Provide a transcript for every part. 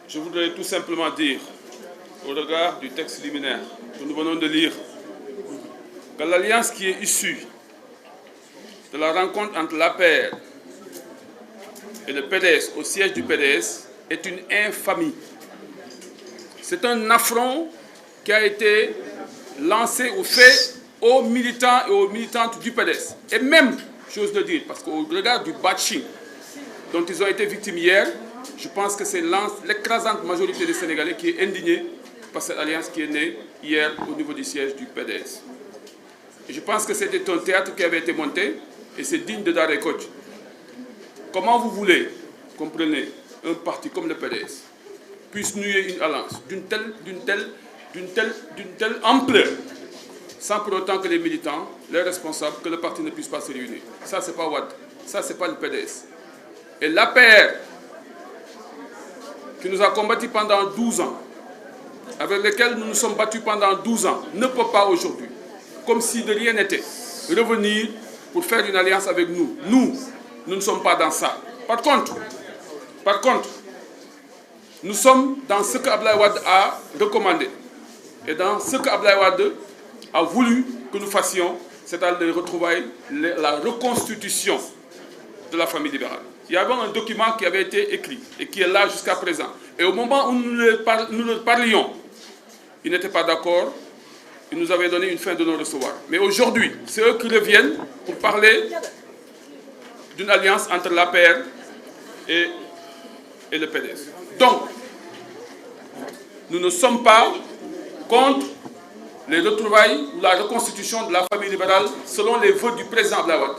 Je voudrais tout simplement dire, au regard du texte liminaire que nous venons de lire, que l'alliance qui est issue de la rencontre entre l'APR et le PDS au siège du PDS est une infamie. C'est un affront qui a été lancé aux militants et aux militantes du PDS. Et même, j'ose le dire, parce qu'au regard du bashing dont ils ont été victimes hier, je pense que c'est l'écrasante majorité des Sénégalais qui est indignée par cette alliance qui est née hier au niveau du siège du PDS. Et je pense que c'était un théâtre qui avait été monté et c'est digne de Daré Kocc. Comment vous voulez, comprenez, un parti comme le PDS puisse nuer une alliance d'une telle ampleur sans pour autant que les militants, les responsables, que le parti ne puisse pas se réunir. Ça, c'est pas Wade. Ça, c'est pas le PDS. Et l'APR, qui nous a combattus pendant 12 ans, avec lesquels nous nous sommes battus pendant 12 ans, ne peut pas aujourd'hui, comme si de rien n'était, revenir pour faire une alliance avec nous. Nous ne sommes pas dans ça. Par contre, nous sommes dans ce que Abdoulaye Wade a recommandé et dans ce que Abdoulaye Wade a voulu que nous fassions, c'est-à-dire les retrouvailles, la reconstitution de la famille libérale. Il y avait un document qui avait été écrit et qui est là jusqu'à présent. Et au moment où nous leur parlions, ils n'étaient pas d'accord. Ils nous avaient donné une fin de non-recevoir. Mais aujourd'hui, c'est eux qui reviennent pour parler d'une alliance entre l'APR et le PDS. Donc, nous ne sommes pas contre les retrouvailles ou la reconstitution de la famille libérale selon les vœux du président Abdoulaye Wade.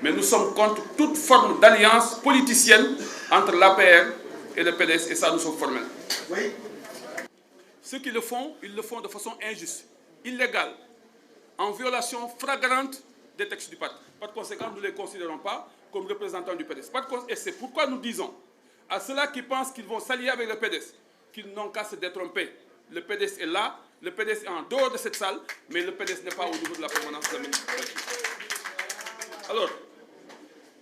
Mais nous sommes contre toute forme d'alliance politicienne entre l'APR et le PDS, et ça, nous sommes formels. Oui. Ceux qui le font, ils le font de façon injuste, illégale, en violation flagrante des textes du parti. Par conséquent, nous ne les considérons pas comme représentants du PDS. Et c'est pourquoi nous disons à ceux-là qui pensent qu'ils vont s'allier avec le PDS, qu'ils n'ont qu'à se détromper. Le PDS est là, le PDS est en dehors de cette salle, mais le PDS n'est pas au niveau de la permanence de la municipalité. Alors,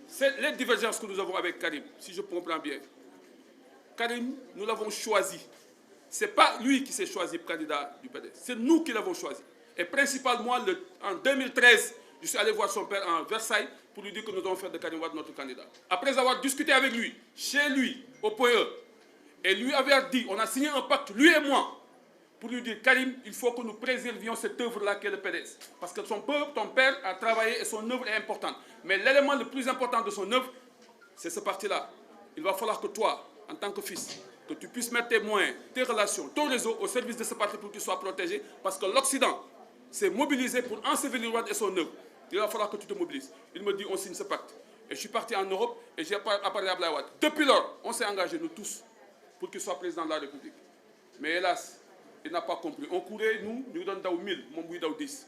c'est les divergences que nous avons avec Karim, si je comprends bien. Karim, nous l'avons choisi. Ce n'est pas lui qui s'est choisi candidat du PDS, c'est nous qui l'avons choisi. Et principalement, en 2013, je suis allé voir son père en Versailles pour lui dire que nous devons faire de Karim Wade notre candidat. Après avoir discuté avec lui, chez lui, au point E, et lui avait dit, on a signé un pacte, lui et moi, pour lui dire, Karim, il faut que nous préservions cette œuvre-là qu'est le PDS. Parce que ton père a travaillé et son œuvre est importante. Mais l'élément le plus important de son œuvre, c'est ce parti-là. Il va falloir que toi, en tant que fils, que tu puisses mettre tes moyens, tes relations, ton réseau au service de ce parti pour qu'il soit protégé. Parce que l'Occident s'est mobilisé pour ensevelir Wade et son œuvre. Il va falloir que tu te mobilises. Il me dit, on signe ce pacte. Et je suis parti en Europe et j'ai parlé à Abdoulaye Wade. Depuis lors, on s'est engagés, nous tous, pour qu'il soit président de la République. Mais hélas, il n'a pas compris. On courait, nous donnons 1000, mon bouille 10.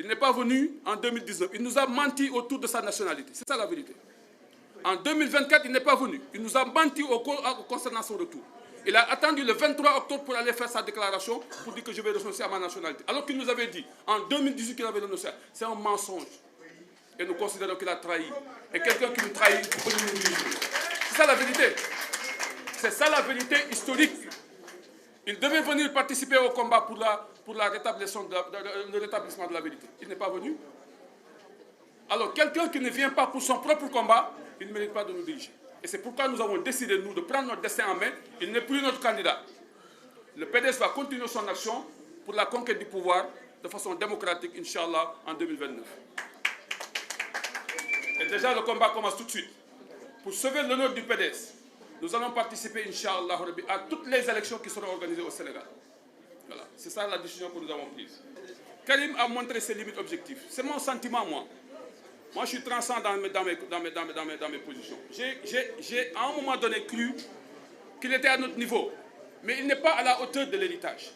Il n'est pas venu en 2019. Il nous a menti autour de sa nationalité. C'est ça la vérité. En 2024, il n'est pas venu. Il nous a menti concernant son retour. Il a attendu le 23 octobre pour aller faire sa déclaration pour dire que je vais renoncer à ma nationalité. Alors qu'il nous avait dit en 2018 qu'il avait renoncé. C'est un mensonge. Et nous considérons qu'il a trahi. Et quelqu'un qui nous trahit, il faut nous juger. C'est ça la vérité. C'est ça la vérité historique. Il devait venir participer au combat pour le rétablissement de la vérité. Il n'est pas venu. Alors, quelqu'un qui ne vient pas pour son propre combat, il ne mérite pas de nous diriger. Et c'est pourquoi nous avons décidé, nous, de prendre notre destin en main. Il n'est plus notre candidat. Le PDS va continuer son action pour la conquête du pouvoir de façon démocratique, Inch'Allah, en 2029. Et déjà, le combat commence tout de suite. Pour sauver l'honneur du PDS, nous allons participer, Inch'Allah, à toutes les élections qui seront organisées au Sénégal. Voilà. C'est ça la décision que nous avons prise. Karim a montré ses limites objectives. C'est mon sentiment, moi. Moi, je suis transcendant dans mes positions. J'ai à un moment donné cru qu'il était à notre niveau. Mais il n'est pas à la hauteur de l'héritage.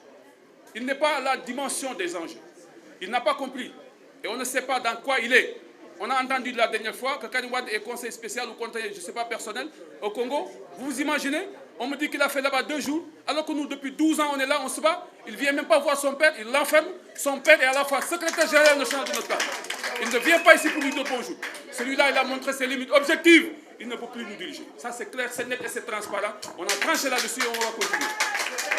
Il n'est pas à la dimension des enjeux. Il n'a pas compris. Et on ne sait pas dans quoi il est. On a entendu la dernière fois que Karim Wade est conseiller spécial ou conseiller, je ne sais pas, personnel au Congo. Vous vous imaginez? On me dit qu'il a fait là-bas 2 jours, alors que nous, depuis 12 ans, on est là, on se bat. Il ne vient même pas voir son père, il l'enferme. Son père est à la fois secrétaire général national de notre parti. Il ne vient pas ici pour lui dire bonjour. Celui-là, il a montré ses limites objectives. il ne peut plus nous diriger. Ça c'est clair, c'est net et c'est transparent. On a tranché là-dessus et on va continuer.